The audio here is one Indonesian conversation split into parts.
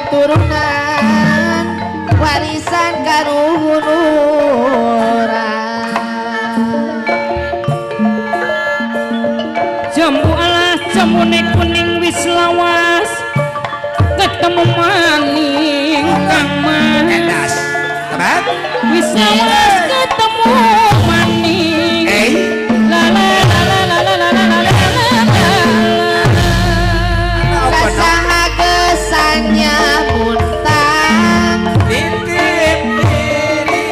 turunan warisan karuhun urang jambu alas jamune kuning wis lawas ketemu maning kang manis tebat wis lawas ketemu maning la la la la la la la la la kasaha gesannya muntang titip diri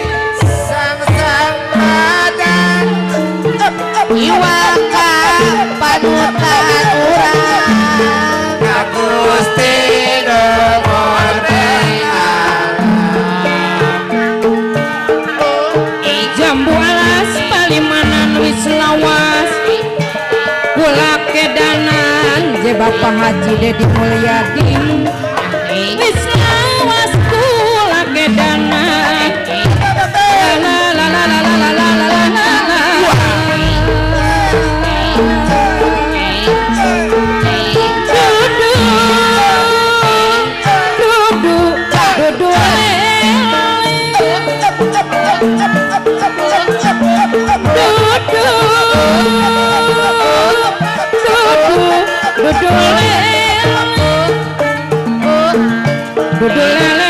sang-sang badan iwaka panutan urang Gusti jambu alas palimanan wis lawas kula kedanan je Bapak Haji Dedi Mulyadi wis lawas kula kedanan la la la la la la la la la Duduk